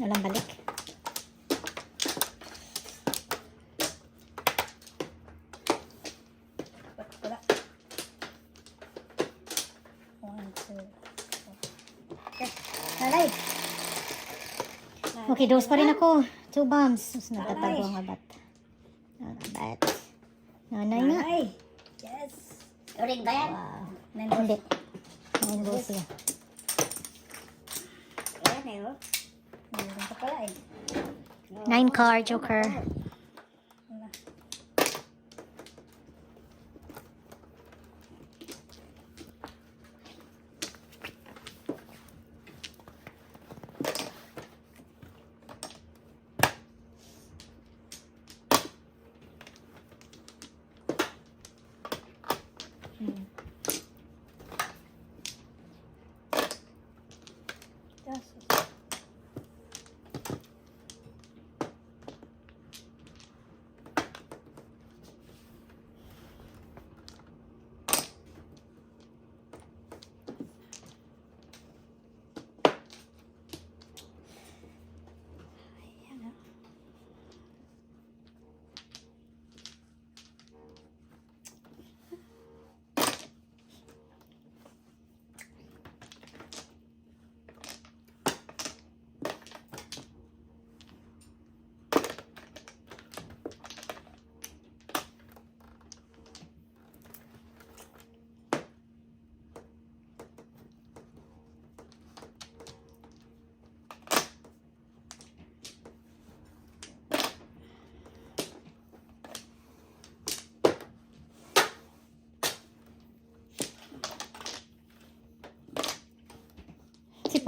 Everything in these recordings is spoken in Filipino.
Walang balik. Wala. 1, 2, 4. Okay. Nanay. Okay, dose pa rin ako. 2 bombs. Sus, natatago ang abat. Ang abat. Nanay nga. Nanay. Yes. Uring ba yan? Wow. Nine Hindi. 9 balls siya. Ayan eh, oh. Meron pa pala eh. 9 card, joker. Wala. Just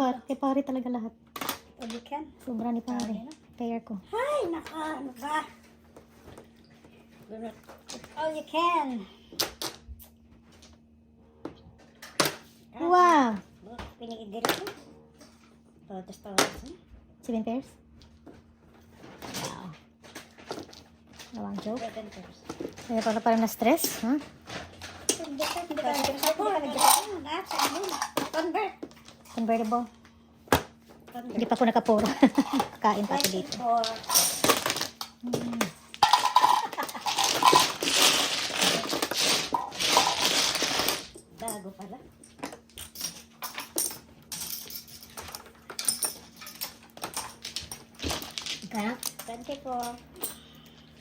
Kay pare talaga lahat. all you can. Sobra ni pare. Pair ko. Ay, naka, ano ba? All you can. Wow! Pinigil ko. Todos. 7 pairs? Wow. Nawang joke. 7 pairs. Kaya pala parang na-stress, ha? Hindi ka nag-Convert. Convertible. Hindi pa ako nakapuro. Kain pa ako dito. 24. Bago pala. Kaya? 24.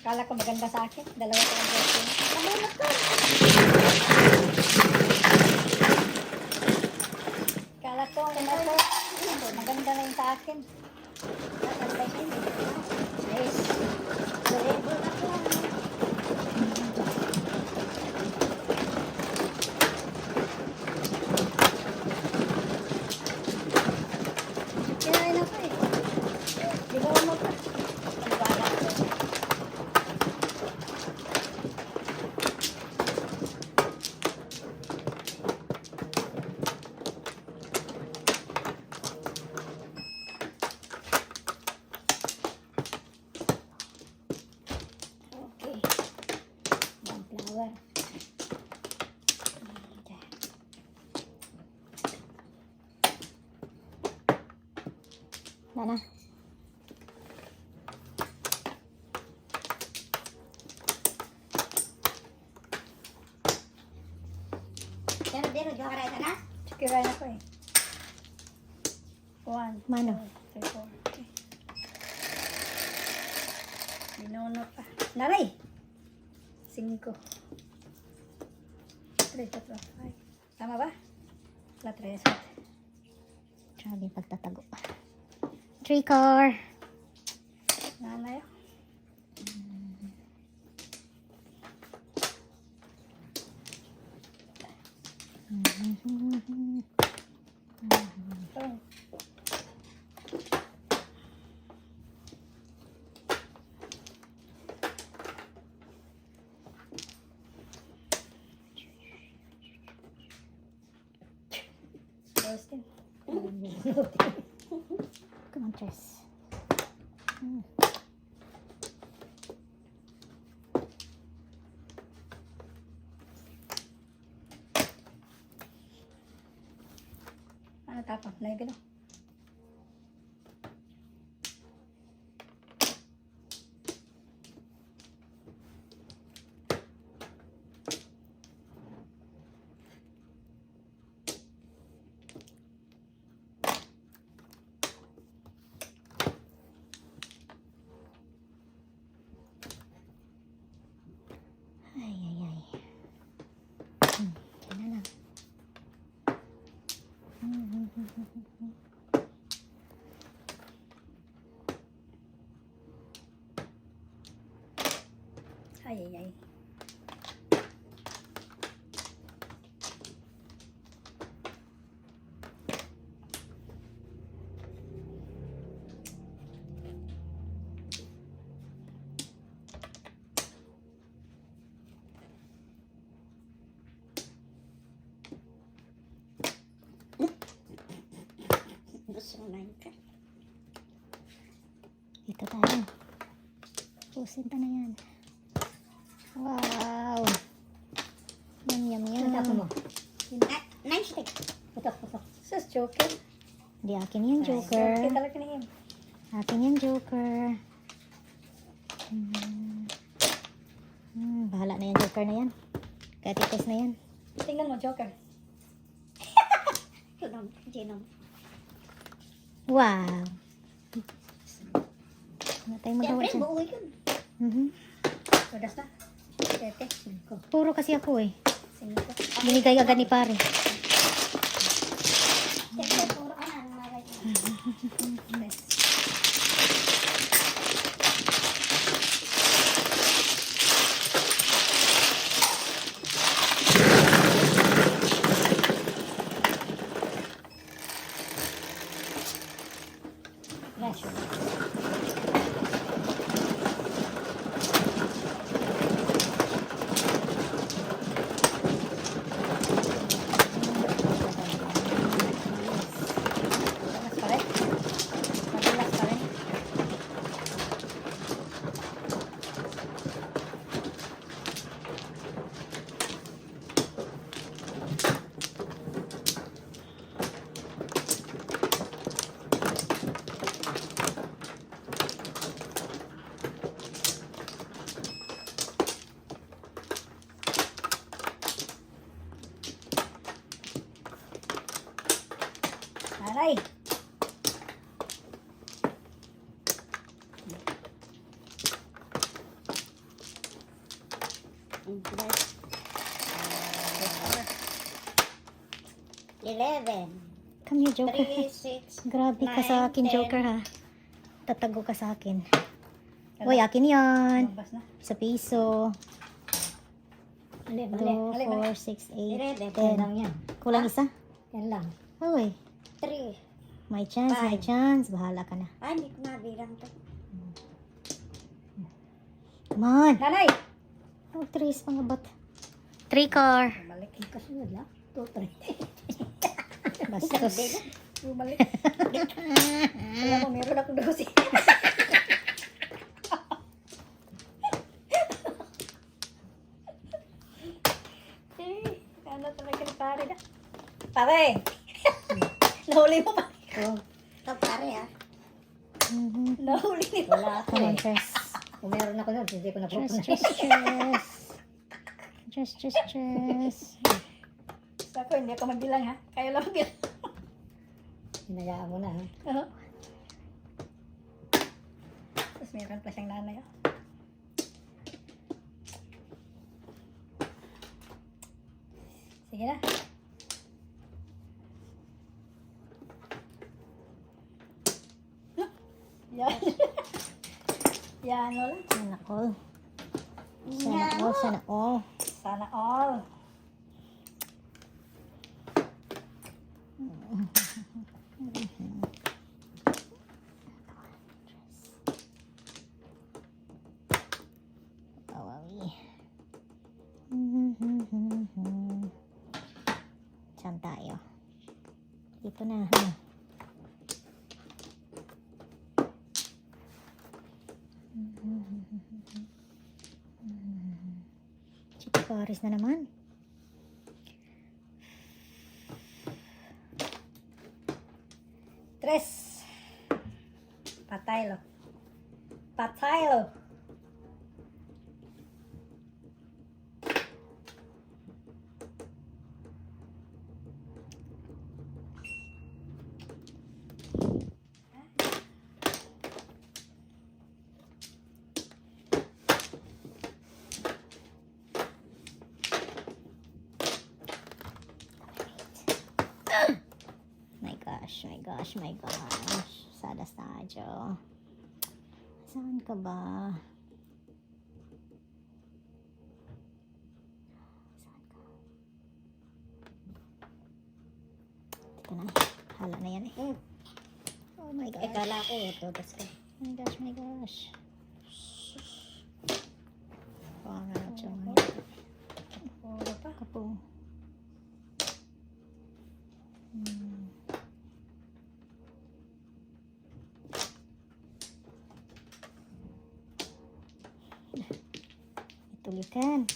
Kala ko maganda sa akin. Dalawa ko ang blessing. Namunot ko. Kala ko maganda na yung sa akin. Maganda yun. Nice. Durable na ko. Kinain ako eh. Di ba mo ka? Paniwala ko. Okay. One flower. Wala na. Dero, jowa ka na? Sikiray na ko eh. 1, Mano? 2, 3, 4. Okay. Binunot pa. Nanay! 5. 3, 4, 5. Tama ba? La 3. Grabe yung pagtatago. 3 car. Nanay. Oh. Roasting. Come on, Tess. Ano tapang? Naibilo. Ay, ay, ay. Gusto mo na yun ka? Dito tayo. Pusin ta na yan. Wow. Yum, yum, yum. Putok mo. Nice stick. Putok, putok. Sus, joker. Di akin yung Joker joker. talaga na yun. Akin yung joker. Bahala na yan, joker na yan. Katitos na yan. Tingnan mo, joker. Ginom, ginom. Wow. Ano tayo magawa Siyempre, dyan? buo yun. Tudas na. 7, 5, Puro kasi ako eh. 5. Binigay agad ni pare. Siyempre, puro ka na. Naray. Yes. Yes. Madalas pa rin. Madalas pa rin. Aray. Eleven, Come here, joker. 3, 6. Grabe ka sa akin, 9, 10. joker ha. Tatago ka sa akin. Uy, akin yan. Mabas na. Sa piso. Mali, 2, mali, mali, mali. 4, 6, 8, Eleven, 10. lang yan. Kulang isa? Yan lang. Uy, 3. may chance, may Five. chance. Bahala ka na. Ay, hindi ko nabilang to. Come on. Nanay! Oh, 3 mga bat. 3 car. Bumalik. Kasunod lang. 2, 3. Bastos. Bumalik. Wala mo, meron akong dosi. Ano talaga ni pare na? Pare! Nahuli mo pa. Oo. Ito pare ha. Nahuli ni pare. Wala ako Come on, eh. Chess. Kung meron ako nun, hindi ko na Chess, pupunay. chess, chess. Chess, chess, chess. Basta ako, hindi ako magbilang ha. Kaya lang magbilang. Hinayaan mo na ha. Oo. Tapos meron pa siyang nanay oh. Sige na. Yan. Yan o lang. Sana all. Sana all, sana all. Sana all. Kawawi. Saan tayo? Dito na. Chito Paris na naman. Tres. Pataylo. Pataylo. My gosh, my gosh, my gosh. Sada Stadio. Saan ka ba? Saan ka? Dito na. Hala na yan eh. Oh my gosh. Kala ko, tutas ka. Oh my gosh, my gosh. Pangat siya. Puro pa. Kapong. Itulikan. Okay.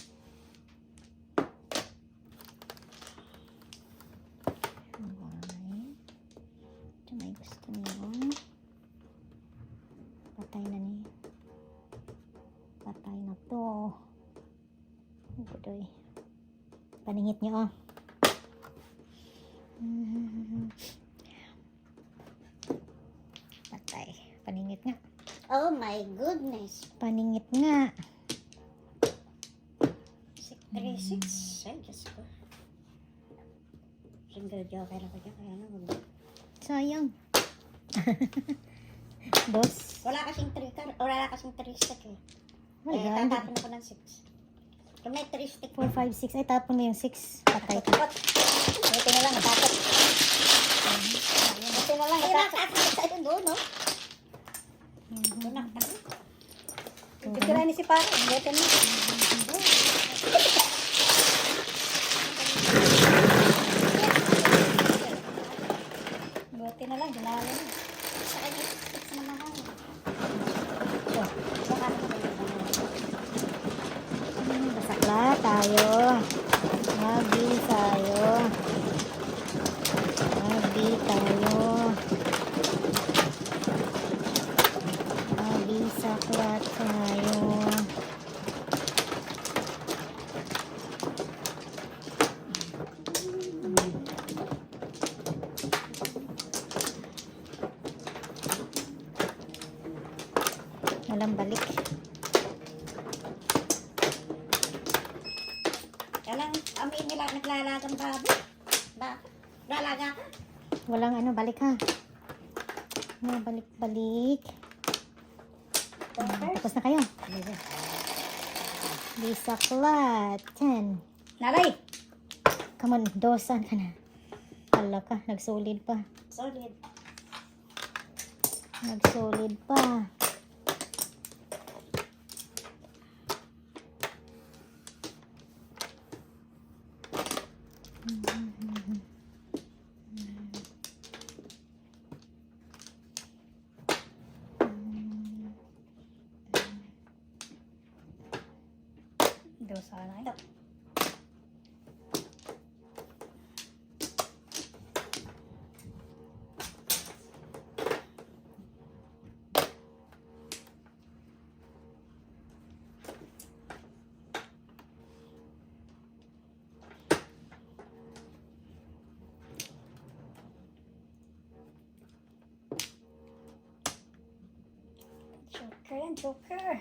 Ito may gusto niyo. Patay na ni. Patay na to. Budoy. Paningit niyo oh. Patay. Paningit nga. Oh my goodness. Paningit nga. 636. Ay, Diyos ko. Single joker ako dyan. Kaya na, Sayang. Dos. wala kasing 3 car. Wala kasing 3 stick eh. Wala. Tatapon ko ng 6. Kung may 3 stick. 4, 5, 6. Ay, tapon mo yung 6. Patay ka. Buti na lang, natapon. Buti na lang, natapon. Ay, doon, no? Doon na. Pipira ni si Paro. Buti na. Buti na lang, dinalo na. Sa kanya, sa mamahan. Baka Basakla tayo. Magbi tayo. Magbi tayo. Magbi sakla tayo. Walang balik. Kailang amin nila naglalagang baboy. Ba? Lalaga ka? Walang ano, balik ha. No, balik. Tapos na kayo. Bisakla. 10. Nalay! Come on, dosan ka na. Hala ka, nagsolid pa. Solid. Nagsolid pa. Dosa na ito. Joker yan, Joker.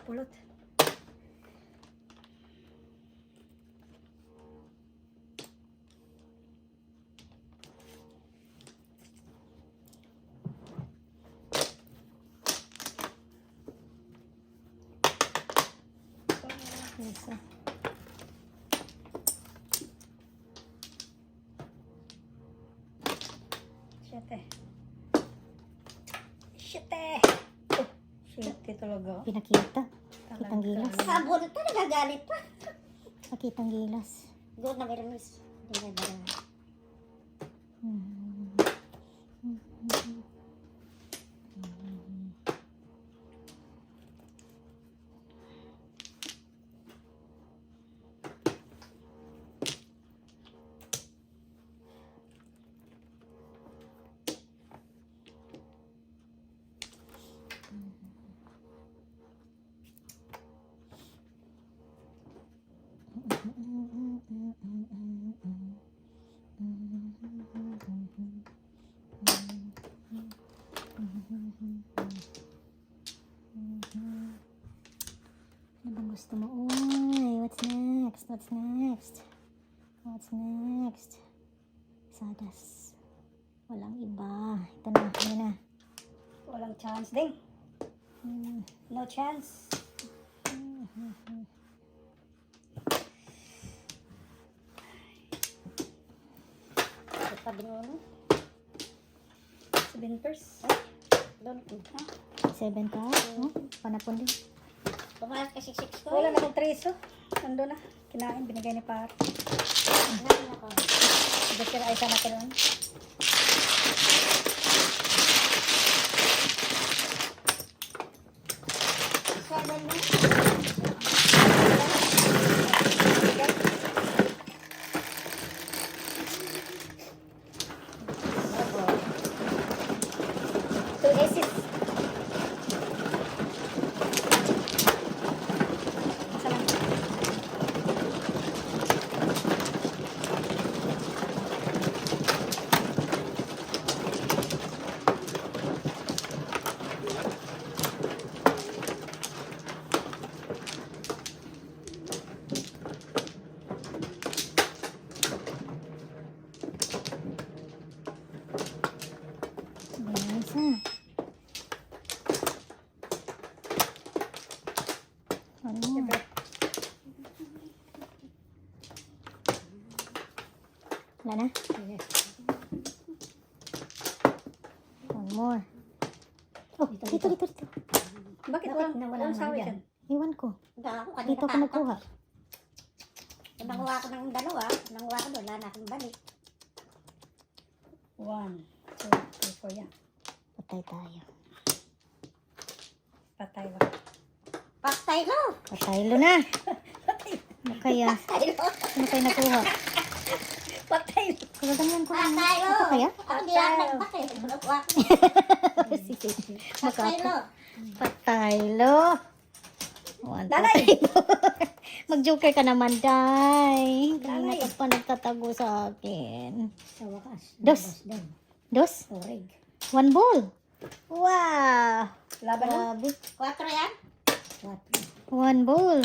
Pulot. Isa. Siyete. Oh, siyete talaga. Pinakita. Kitang gilas. Sabon ito, nagagalit pa. Pakitang gilas. Good na meron miss. Hindi na ba? espadas. Walang iba. Ito na, yun na. Walang chance din. No chance. Ito pa binuno. 7 pers. Doon ko. Ha? 7 ka? Oh, panapon din. Pumayas kasi 6 ko. Wala na akong treso. Ando na. Kinain, binigay ni Par. Nakin ako. Dr. Aisa na karoon. Seven na. Two aces. Isa lang. Nice ha. One more. Wala na? One more. Oh, dito. Bakit Bakit nawala walang nga sawi dyan? dyan? Iwan ko. Ako kanina Dito ako nagkuha. Nanguha ko ng dalawa. Nanguha ko doon. Wala na akong balik. 1, 2, 3, 4 yan. Patay tayo. Patay ba? Patay lo. Pataylo na. Ano kaya? Patay lo. Ano kayo nakuha? Patay. Kagaganyan ko lang. Patay lo. Ito kaya? Ako di lang nagpakay. Nanguha ko. Sige. Patay lo. Pataylo. One, two, Dalay. three, four. Mag-joker ka naman, Day. Kanina Dalay. ka pa nagtatago sa akin. Sa wakas. Dos. Din. Dos? Turig. One ball. Wow. Laban na. Grabe. 4 yan? 4. One ball.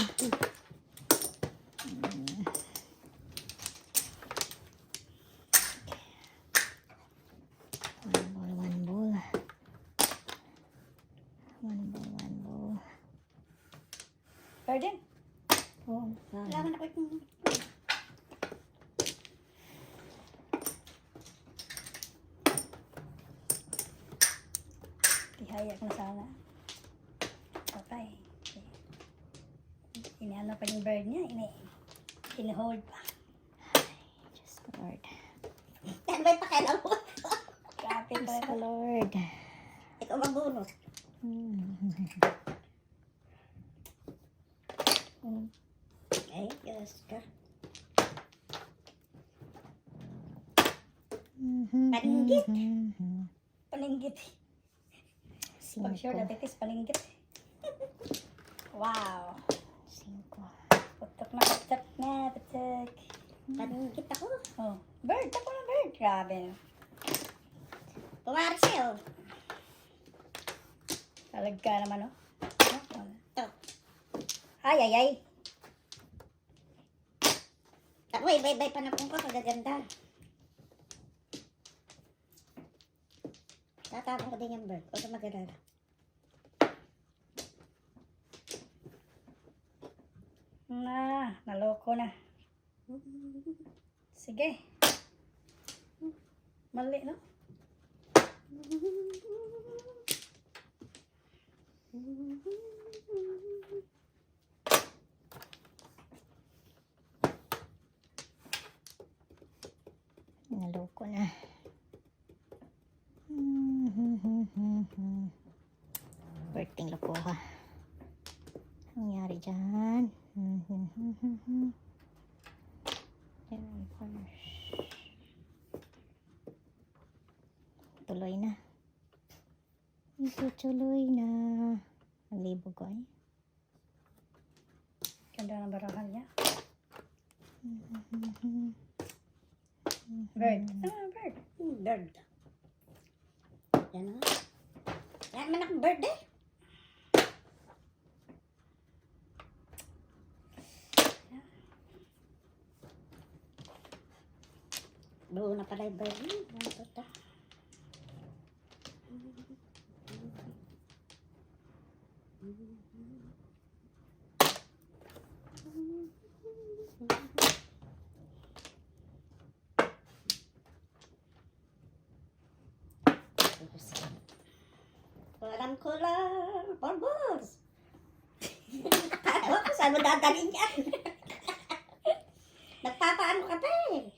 One ball. One ball. Pardon? Oo. Kailangan ako itong... Tihaya ko na sana. Patay. Iniano pa yung bird niya. Ini-hold pa. Just Lord. Yan ba'y pakialam mo? Kapit pa Just ito. Lord. Ikaw magbunot. Ay, Diyos ka. Paninggit. Paninggit. Pag sure Cinco. that it is paninggit. Wow. Cinco. Putok na, putok na, putok. Paninggit ako. Oh, bird. Tako na bird. Grabe. Pumaris sa'yo. Talag ka naman, oh. Ito. Ay, ay, ay. Ako, iba-ibay pa na kung ko. Kagaganda. Tatapon ko din yung bird. Huwag ka mag-alala. Naloko na. Sige. Mali, no? Naloko na. Berting loko ka. Nangyari dyan. Tuloy na. Itutuloy na. Ang libo ko ay. Ganda ng barahan niya. Bird. Bird. Bird. Yan o. Yan man akong bird eh. Buo na pala yung bird. Ano to ta? Kulang. Borbos. Nakakatawa ko saan mo dadalhin yan. Nagpapaano ka pa eh.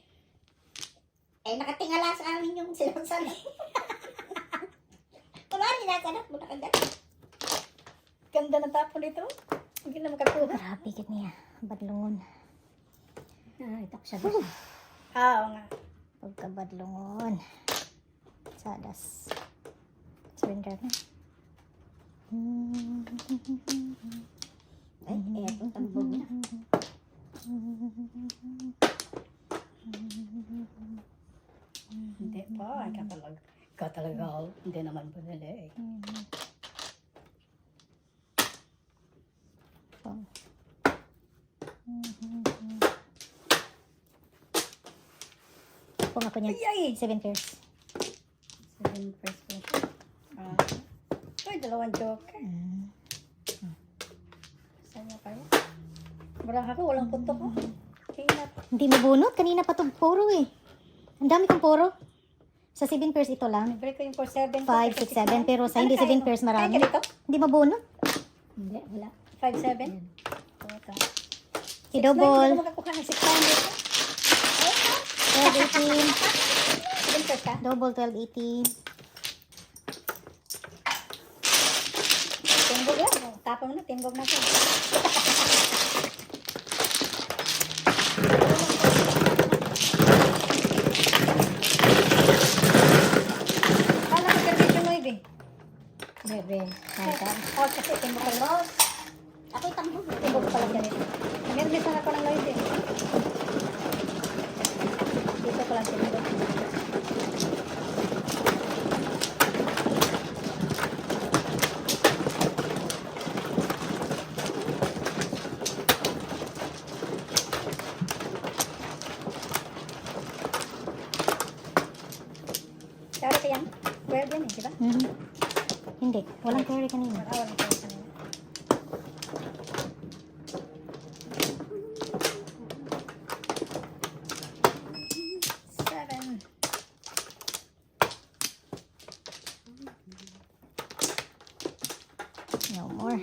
Eh, nakatingala sa amin yung sinasala. Wala rin nasanap mo na kagad. Ganda ng tapo nito. Hindi na makakuha. Grabe, kit niya. Badlungon. Ay, tapos siya. Oo nga. Pagkabadlungon. Sadas. Surrender na. Ay, etong tambog na. Hindi po. Ay, katalaga ako. Hindi naman po nila eh. Oh. Kung ako niya. Ay, ay! 7 pairs. 7 first po. Ay, dalawang joker. Saan niya kayo? Wala ako, walang punto ko. Tingnan. Hindi mo bunot. Kanina pa itong puro eh. Ang dami kong puro. Sa 7 pairs ito lang. Break ko yung 4-7. 5, 6, 7. Pero sa hindi 7 pairs marami. Ay, ganito? Hindi mabunot. Hindi, wala. 5-7? Ito. I-double. Hindi ko makakuha ng 600. 12, 18. 7 first ka? Double 12, 18. Timbog lang. Tapa mo na, timbog na ko. Kala ko service mo eh. Bebe. Oh, kasi timbog ka lang. Ako'y tambog. Timbog ka pala dyan eh. Nag-miss na ako ng live eh. Dito ko lang timbog. Kaya ka yan? Well yan eh, di ba? Hindi. Walang carry kanina. Walang kaya kanina. Seven. No more.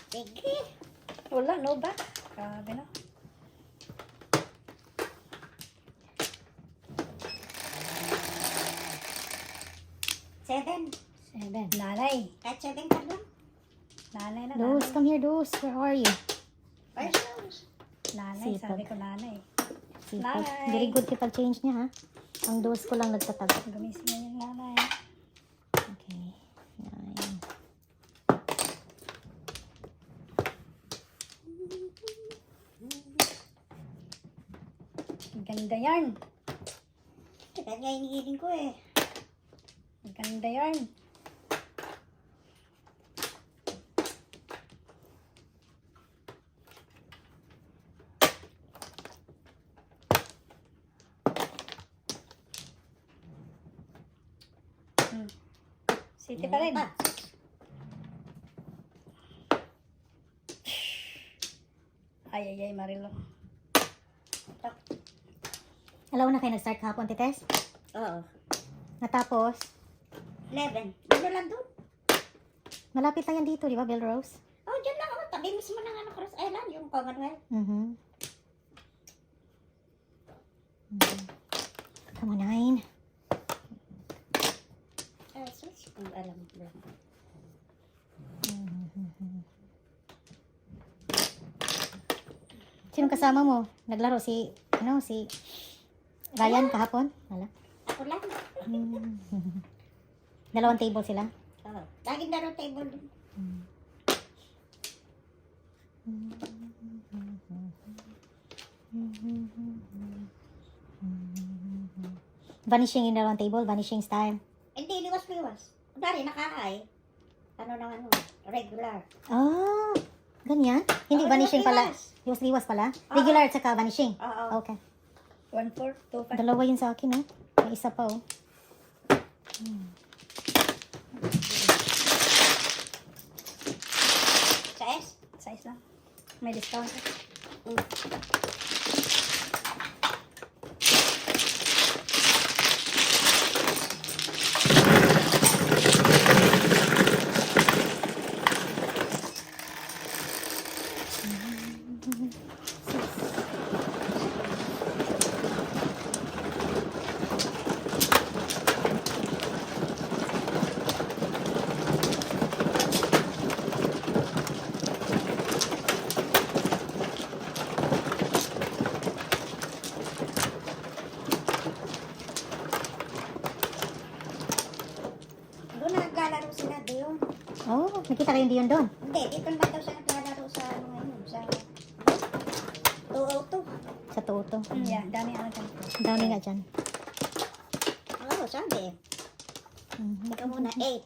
Sige. Wala, no ba? Grabe na. Seven. Nanay. Kahit 7 ka lang. Nanay na, Dos, nanay. come here, Dos. Where are you? First house. Nanay, Sipag. sabi ko nanay. Sipag. Nanay. Very good kapag change niya, ha? Ang dos ko lang nagtatag. Gumising na yung nanay. Okay. 9. Ang ganda yarn. Kaya nga iniiling ko eh. Ang ganda yarn. City pa rin. Ay, ay, ay, Marilo. Alaw na kayo nag-start kahapon, Tites? Oo. Natapos, 11. Ano lang doon? malapit lang yan dito, di ba, Belrose? Oh, dyan lang ako. Tabi mismo ng ano, Cross Island. Yung Commonwealth. Come on, 9. Switch. Kung alam mo lang. Sinong kasama mo? Naglaro si Ryan kahapon? Wala. Ako lang. Dalawang table sila? Oo. Laging laro table din. Vanishing yung dalawang table, vanishing style. Hindi, liwas-liwas. Kunwari, nakahay. Ano naman mo? Regular. Ah, Ganyan? Hindi Oo, vanishing pala. liwas. Liwas pala? Regular at saka vanishing? Oo. Okay. 1-4, 2-5. Dalawa yun sa akin, oh. May isa pa, oh. Sa S? Size lang. May discount. Doon naglalaro sila doon. Oh, nakita kayo Dion doon. Hindi, dito naman daw siya naglalaro sa ano ngayon. Sa 202. Sa Toto. Yeah, dami ano dyan. Ang dami nga dyan. Oo, sabi. Mhm. Ikaw muna, 8.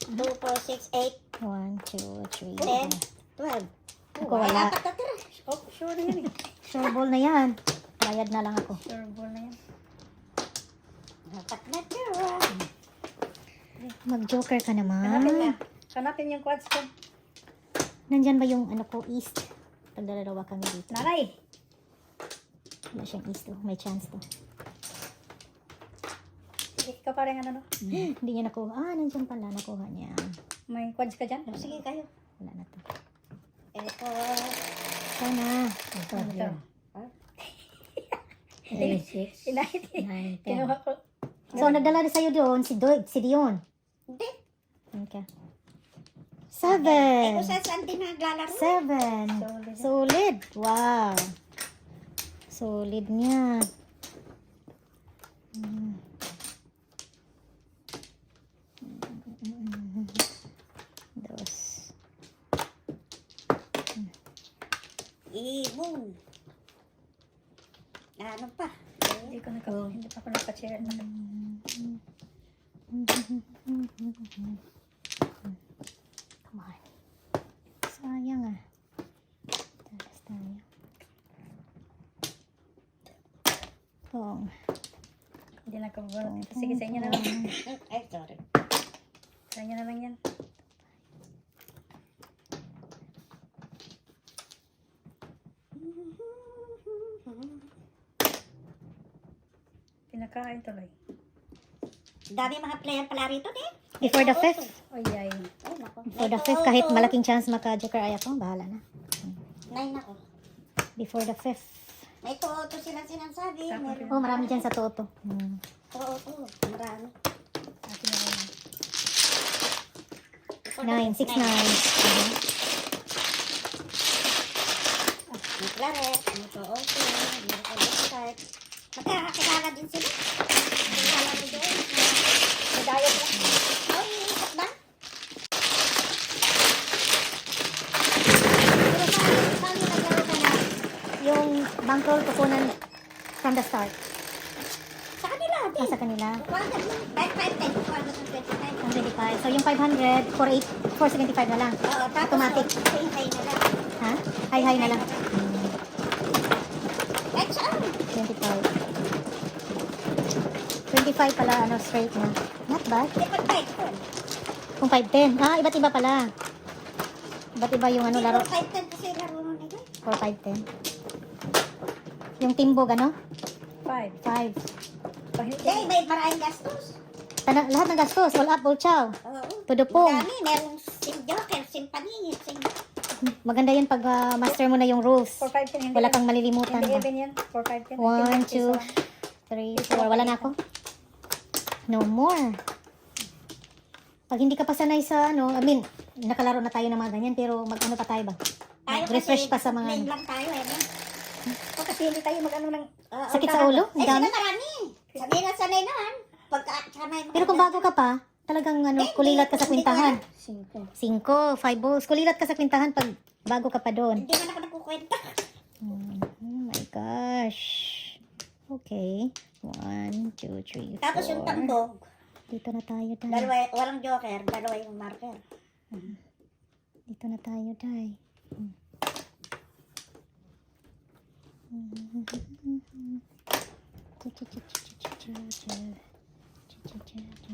2, 4, 6, 8, 1, 2, 3. 10, 12. Ako wala. Apat na tira. Oh, sure na yan eh. Sure ball na yan. Bayad na lang ako. Sure ball na yan. Apat na tira. Mag-joker ka Hanapin naman. na. Hanapin yung quads ko. Nandyan ba yung ano ko, east? Pagdalawa kami dito. Nanay! Wala siyang east to. May chance to. Ikaw parang ano no? Hindi niya nakuha. Ah, nandyan pala. Nakuha niya. May quads ka dyan? Sige kayo. Wala na to. Ito. Sana. Ito. 3, 6, Inahit eh. 9, 10. Kinuha ko. So, nagdala rin sa'yo doon, si Dion. Hindi. Okay. Eh, 7. kung saan din naglalaro. 7. Solid. Solid. Wow. Solid niya. Dos. Ibon. Ano pa? Hindi pa ako naka-chair. Come on. Sayang ah. Talas tayo. Tong. Hindi na ako. Sige, sa inyo na lang. Ay, sorry. Sa inyo na lang yan. Pinakain tuloy. Dami mga player pala rito, eh. Before the fifth. Ay, ay. Ay, nako. Before the fifth, kahit malaking chance maka-joker ay ako, bahala na. 9 ako. Before the fifth. May to sila sinasabi. Meron. Oh, marami dyan sa Toto. Oo. Marami. Akin na lang. 9, 6, 9. May claret. May to-auto. May to-start. Magkakakilala din sila. Magkakilala din doon. May diet lang. Ay, ikot ba? Pero saan yung naglaro ka na yung bankroll kukunan from the start? Sa kanila din. Sa kanila? Kuwagan mo. 5, 10. Kuwagan mo 25. 125. So yung 500, 475 na lang. Oo, tapos Automatic. high na lang. Ha? High na lang. Kahit saan. 25. 25 pala, ano, straight na. Not bad. Hindi pag bike ko. Kung 510. Ah, iba't iba pala. Iba't iba yung ano, laro. 5, 10 kasi laro nun nila. 4, 510. Yung timbog, ano? 5. 5. Hindi, may maraming gastos. Lahat ng gastos. All up, all chow. Oo. Tudupong. Dami, merong sim joker, sim paningin, sim... Maganda yun pag master mo na yung rules. 4, 5, 10. Wala kang malilimutan Hindi ba? even yan. 4, 5, 10. 1, 2, 3, 4. Wala na ako. No more. Pag hindi ka pa sanay sa ano, I mean, nakalaro na tayo ng mga ganyan, pero mag-ano pa tayo ba? Tayo Refresh pa sa mga... plain lang tayo, eh. No? O kasi hindi tayo mag-ano ng... Oo. Sakit sa ulo? Ang Eh, sila dami. marami. Sabi na sanay naman. Pagka, sanay mo. Pero kung bago ka pa, talagang ano, kulilat ka sa kwintahan. 5. 5, 5 balls. Kulilat ka sa kwintahan pag bago ka pa doon. Hindi man ako nagkukwenta. Oh my gosh. Okay. 1, 2, 3, 4. Tapos yung tambog, Dito na tayo, Day. dalawa, walang joker, dalawa yung marker. Dito na tayo, Day.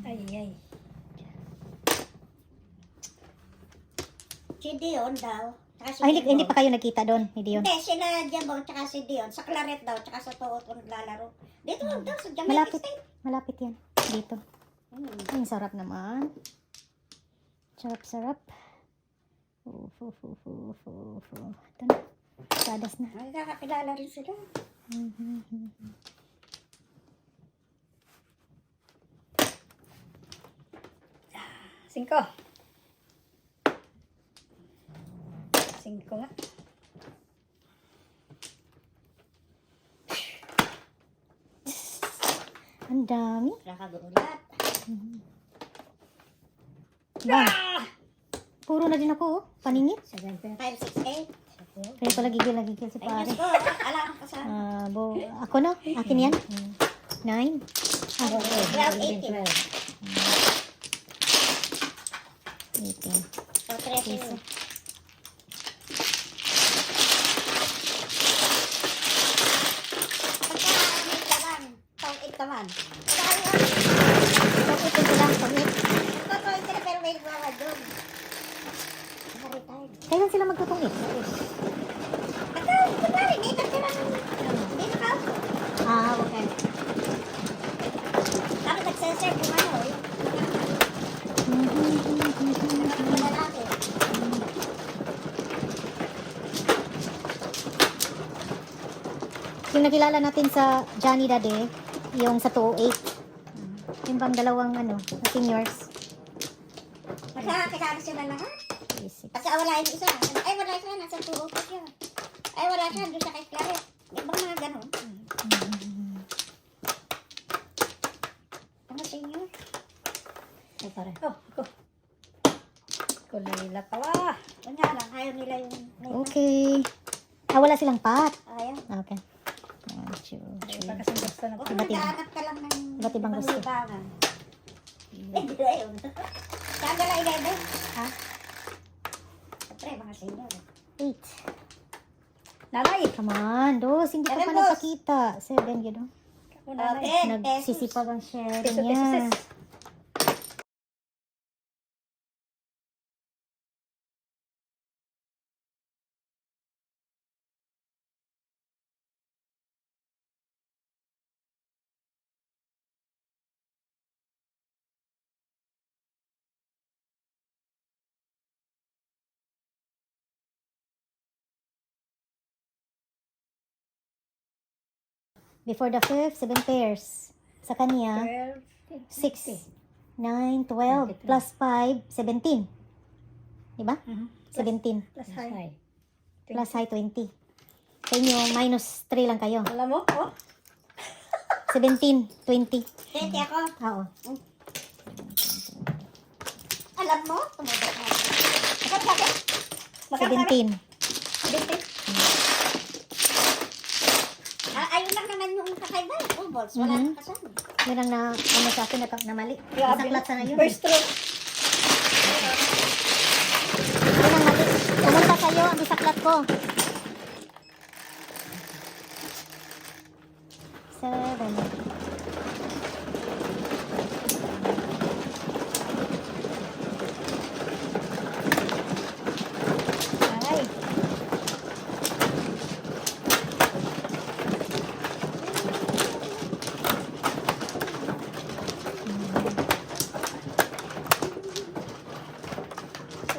Ay, ay. Si Dion daw. Tsaka si Ay, hindi Jambong. pa kayo nagkita doon, ni Dion. Hindi, sila Jambong tsaka si Dion. Sa Claret daw, tsaka sa Tuot kung naglalaro. Dito lang daw, sa Jamaica Malapit. State. Malapit yan. Dito. Ay, ang sarap naman. Sarap. Ito na. Sadas na. Magkakakilala rin sila. Singko. Singko nga. Ang dami. Nakagulat. Ba? Puro na din ako, oh. Paningit. 5, 6, 8. Kaya pala gigil na gigil si Ay, pare. Diyos ko. Alam ko kasama. Ako na? Akin yan? 9? Ano, 12, 18. 18. So, 13. Pagka, pang 8 naman. Pag 18 ko lang, pag 8. Totoo sila pero may nagwawadrog. Retired. Kailan sila magtutong 8? Basta, kunwari, dito sila ng... Dito ka. Okay. Tapos nagsaserve yung ano, yung lalaki. Yung nakilala natin sa Johnny Dade, yung sa 208. Yung bang dalawang seniors. Magkakakilala sila lahat. 36. Pagka wala yung isa. Ay, wala siya. Nasa 205 siya. Ay, wala siya. Doon siya kay Claret. Ibang mga ganun. Ano senior? Ay, pare. Oh, ako. Kulila pala. Yun nga lang. Ayaw nila yung... Okay. Wala silang pat. Ayaw. Okay. 1, 2, Ay, 3. pa kasi gusto na. Huwag Iba't iba. nagkaanap ka lang ng... Iba't ibang gusto. panglibangan. Hindi na yun. Kagala ilebe. Ha? Siyempre, mga senior. 8. Nanay. Come on, dos. Hindi ka pa Seven, boss. nagpakita. 7, yun. Ako nanay. Okay. Nagsisipag ang share Peso, niya. peso, sis. Before the 5th, 7 pairs. Sa kanya, 12. 6, 9, 12, plus 5, 17. Diba? Mhm. 17. Plus high. Plus high, 20. Sa inyo, minus 3 lang kayo. Alam mo? Oh. 17, 20. Tete ako. Oo. Alam mo? Tumubok mo. Magkakabi. 17. Ayun lang naman yung kakaiba. Oh, balls. Wala Mhm. nang kasama. Yun ang sa akin, na mali. Grabe. Nasaklat sa ngayon. First row. Yun ang mali. Pumunta sa'yo, ang isaklat ko. 7. Nanay.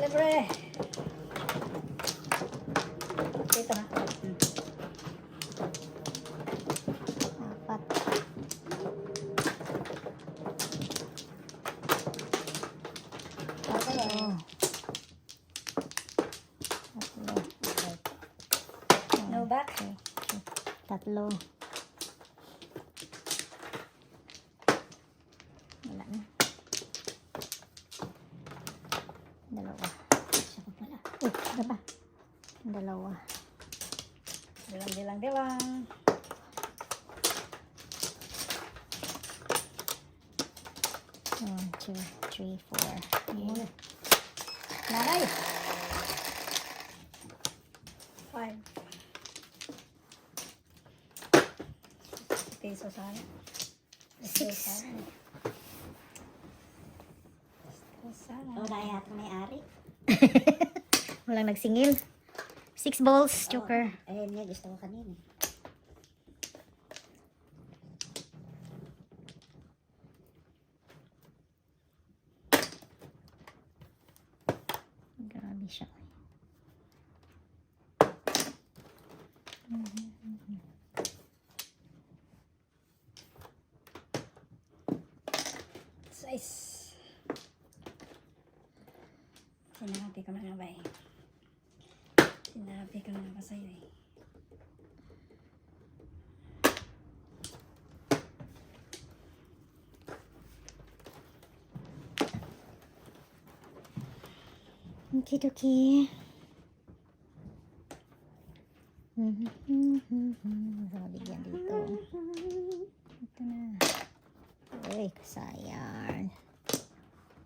Libre. Dito ha. 4. Okay. No back. Tatlo. Wala na. Dalawa. Isa pa pala. Ano ba? Dalawa. Dilang. 1, 2, 3, 4. Nanay. 5. Peso sana. 6. Sana. O, dahil at may-ari. Walang nagsingil. 6 balls, joker. Ayun nga, gusto ko kanina. Grabe siya. Size. Sinabi ko na nga ba eh. Sinabi ko na nga ba sa'yo eh. Okie-dokie. Bigyan dito. Ito na. Uy, kasayang.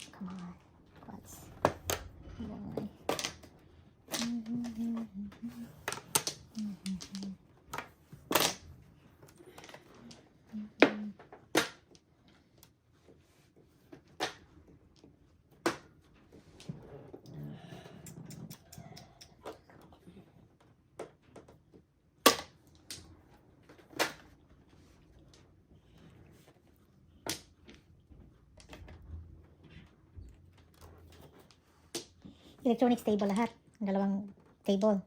Come on. Quads. Boy. Electronics table lahat. Ang dalawang table.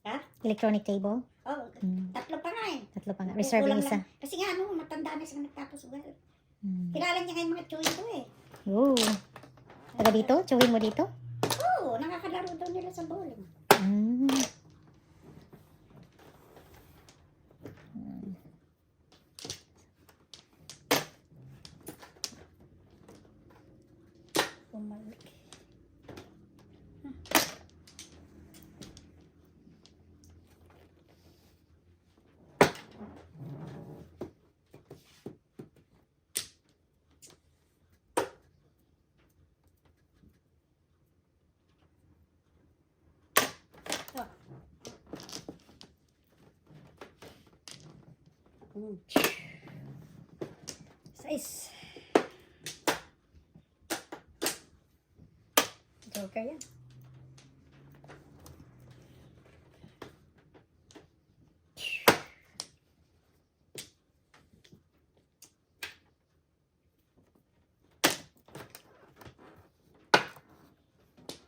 Ha? Electronic table. Oh, tatlo pa nga eh. Tatlo pa nga. Reserve yung Kulang isa. lang. Kasi nga, ano, matanda na sila nagtapos ugal. Mm. Kilala niya nga yung mga tsuhin ko eh. Ooh. Taga dito? Tsuhin mo dito? Oo, nakakalaro daw nila sa bowling. Mm. Bumalik. Size. Joker yan.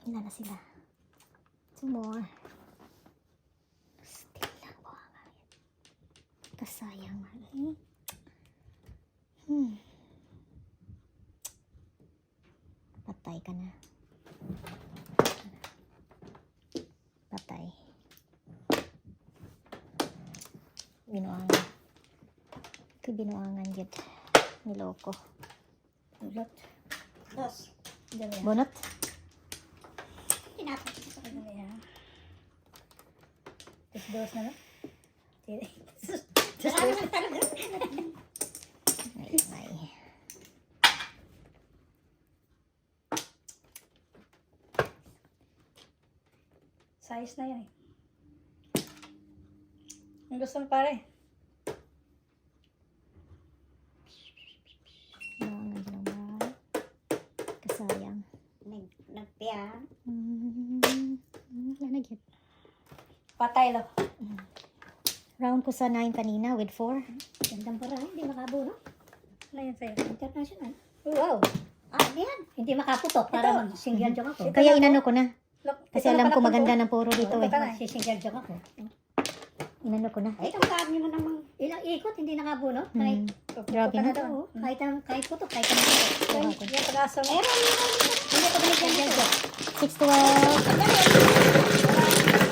Ilan na sila? 2 more. Still lang po ang hangin. Kasayang mali. Patay ka na. Patay. Binuangan. Ito binuangan yun. Niloko. Ulot. Dos. Dali yan. Bunot? Tinapos ko sa kanya. Dali yan. Tis dos na lang. Wala naman talaga. Ay. Size na yan eh. Ang gusto mo pare? Binuangan yun ang bahay. Kasayang. Nagpiya. Wala na yun. Patay lo. Round ko sa 9 kanina with 4. Gandang para, hindi makabuno. Ano yan sa'yo? International. Wow. Ah, ano yan? Hindi makaputok para mag-single joke ako. Kaya inano ko na. Look, Kasi alam ko maganda ng puro dito eh. Ito na. Mag-single joke ako. Inano ko na. Ay, tangkaan nyo na namang ilang ikot, hindi nakabuno. Kahit, Grabe na. oo, kahit putok, kahit ang putok. Ay, yung pag-aso mo. Meron, hindi ko binigyan joke. 6-12.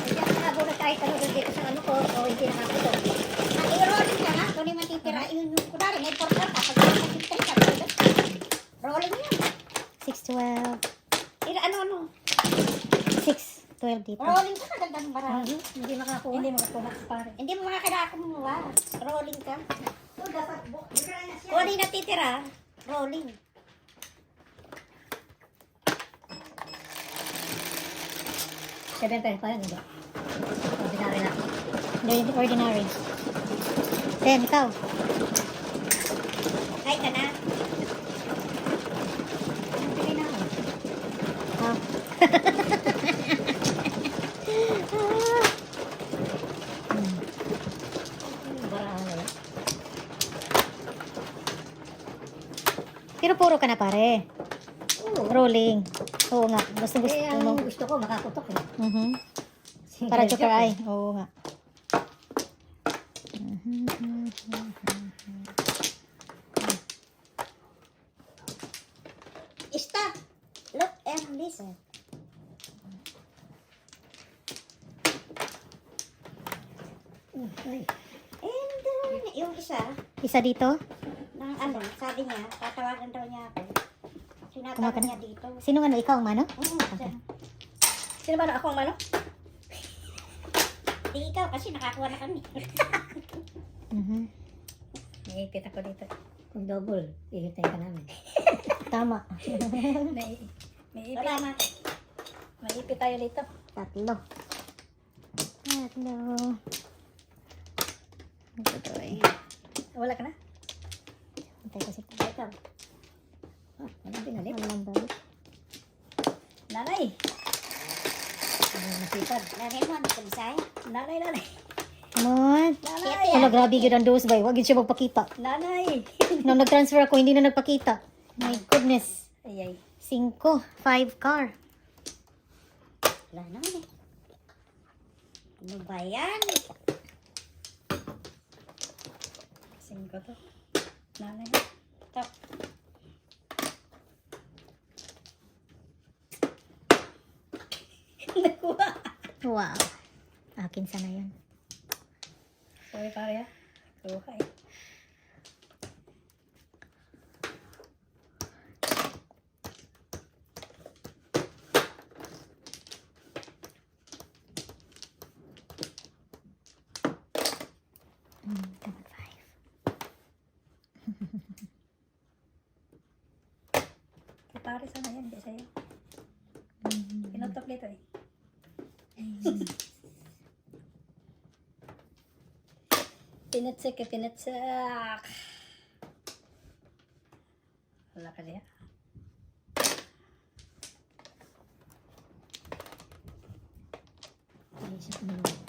Hindi ako nakabuno kahit ano dito sa ano ko, o hindi nakaputok. Ang i-rolling ka na, kung hindi matitira, yung kunwari, may portal ka, pag matitira ka, rolling mo yan. 6-12. Ano, 6-12 dito. rolling ka, maganda ng marami. Hindi makakuha. Hindi makakuha pare. Hindi mo makakailangan kumuha. Rolling ka. Kung ano yung natitira, rolling. Seven pa yan, hindi. ordinary na. Ordinary. Then, ikaw. Ay ka na. Pili na ako. Ah. Baraan na. Pero puro ka na pare. Oo. Rolling. Oo nga. Gusto Eh, ang mo. gusto ko, makakutok eh. Mhm. Para joker eye. Oo nga. Stop. Look and listen. Ay, And yung isa, Isa dito. ng ano, sabi niya, tatawagan daw niya ako. Kumakan Tinatawag na. niya dito. Ikaw ang mano? Oo, sino ba na ako ang mano? Di ikaw kasi nakakuha na kami. Mhm. Naipit ako dito. Kung double, ihintay ka namin. Tama. May Salamat. Maipit tayo dito. Tatlo. Tutoy. Wala ka na? Hintay kasi po. Ikaw. Ah, walang pinalit. Walang balik. Nanay! Ano nasipad? Raymond, kulisay. Nanay! Mon. Nanay! Wala, grabe yun ang dose ba? Huwag yun siya magpakita. Nanay! Nung nag-transfer ako, hindi na nagpakita. My goodness. Ay. 5. 5 car. Wala naman eh. Ano ba yan? 5 to. Nanay. Ito. Nakuha. Wow. Akin sana yan. Sorry pare ha. Nakuha eh. Come on, 5. Kay pare sana yan. Hindi sa'yo. Pinutok dito eh. Pinatsak eh, pinatsak. Wala ka diya.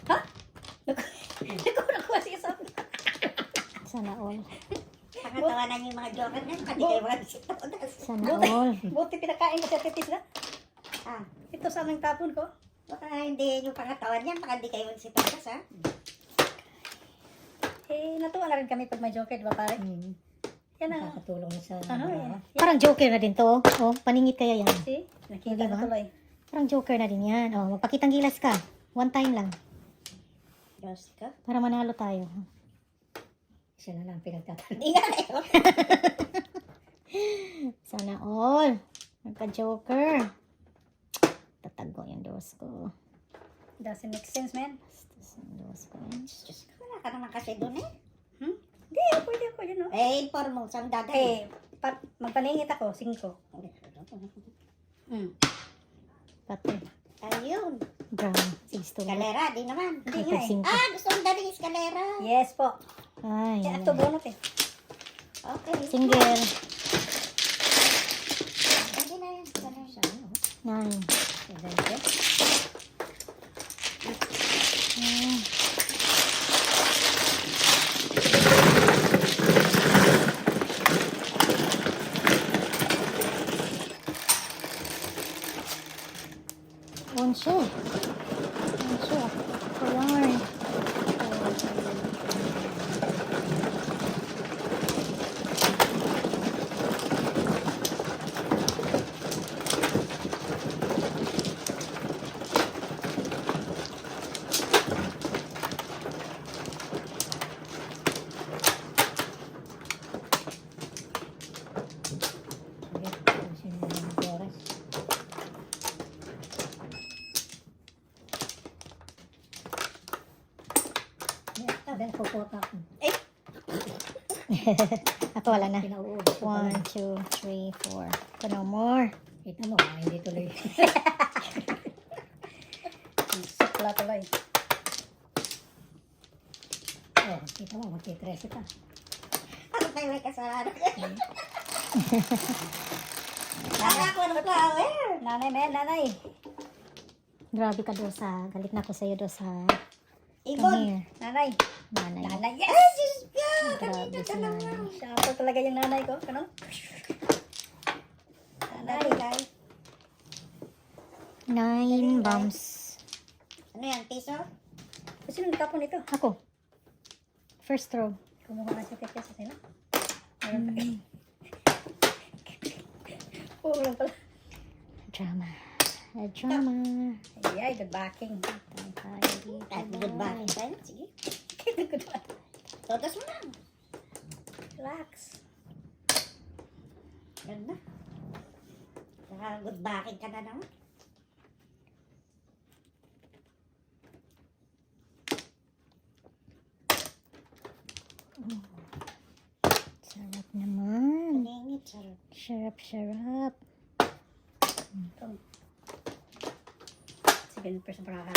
Ha? Nakuha siya sa akin. Sana all. Nakatawanan yung mga joker na. Hindi kayo mga bisitodas. Sana all. Buti pinakain ko sa titis na. Ah, Ito sa aming tapon ko. baka hindi yung pangatawan yan. Baka hindi kayo magsitodas ha. Eh, natuwa na rin kami pag may joker, di ba pare? Yan na. Nakakatulong na sa Aha, yan. Parang joker na din to. Oh, paningit kaya yan. See? Nakita Diba? na tuloy. Parang joker na din yan. Oh, magpakitang gilas ka. One time lang. Diyos ka. Para manalo tayo. siya na lang pinagtatanong. Hindi nga eh. Sana all. Nagka-joker. Tatago yung dos ko. Doesn't make sense, man. Yung dos ko yan. Diyos ko, wala ka naman kasi doon eh. Hindi, pwede ako yun, no? Eh, inform mo, saan dadalhin? Magpaningit ako, 5. Pati. Ayun. Brown. 6 to. Eskalera, di naman. Hindi nga eh. Ah, gusto mong daling eskalera. Yes po. Ay. Kaya ito bunot eh. Okay. Single. Hindi na yan. Eskalera. 9. Onse. Onse. Ayan. Then kukuha ka ako. Ako wala na. Pinauubos ko pala. 1, 2, 3, 4. Ito no more. Kita mo, hindi tuloy. Sukla tuloy. Kita mo, magtitresi pa. Ano tayo may kasalanan? Para ako ng flower. Nanay, men, nanay. Grabe ka, Dosa. Galit na ako sa'yo, Dosa. Ibon. Come here. Nanay. Nanay. Nanay, yes! Ay, Diyos ko. Grabe si nanay. Siya po talaga yung nanay ko. Ano? Nanay, guys. 9 bombs. Ano yan, piso? Sino nagtapon ito? Ako. First throw. Kumuha na si Tete sa sila. Oo lang pala. Drama. Drama. Ay, good backing. Kahit good backing tayo. Sige. Good backing. Totas mo lang. Relax. Ganda. Saka good backing ka na naman. Sarap naman. Paningit, sarap. Sarap, sarap. 7% para ka.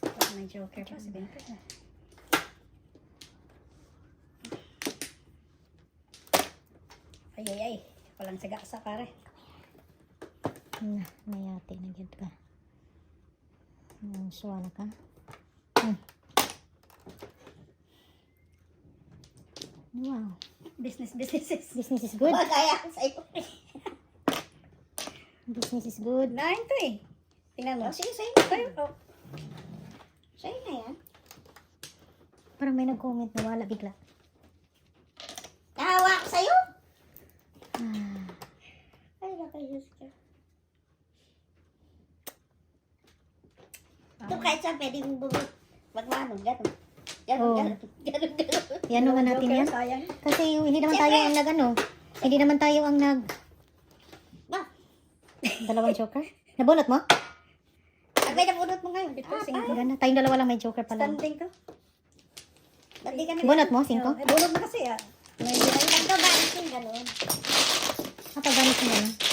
Pag may joker pa, 7%. Ay, ay, ay. Walang saga sa pare. Mayate na gyud ka. Suwa na ka. Wow. Business. Business is good. Kaya sa'yo. Business is good. 9 to eh. Tingnan mo. Oh, sige, sa'yo. Sa'yo, oh. Sa'yo na yan. Parang may nag-comment na wala bigla. Nahawa ko sa'yo. Ah, Ay, nakayos ka. Ito kahit saan pwedeng magmanong. Ganon. Oh. Ganon. yan naman natin Joker, yan. sayang. Kasi hindi naman tayo ang nag-ano. Hindi naman tayo ang nag... Ba? Dalawang joker? Nabunot mo? Ang may nabunot mo ngayon. Ito, singko. Gana. Tayong dalawa lang may joker pala. Standing to. Ba't di ka na? Bunot mo? 5? Eh, bunod na kasi ah. May ginagawa ba? Ganon. Kapag ganit mo yun.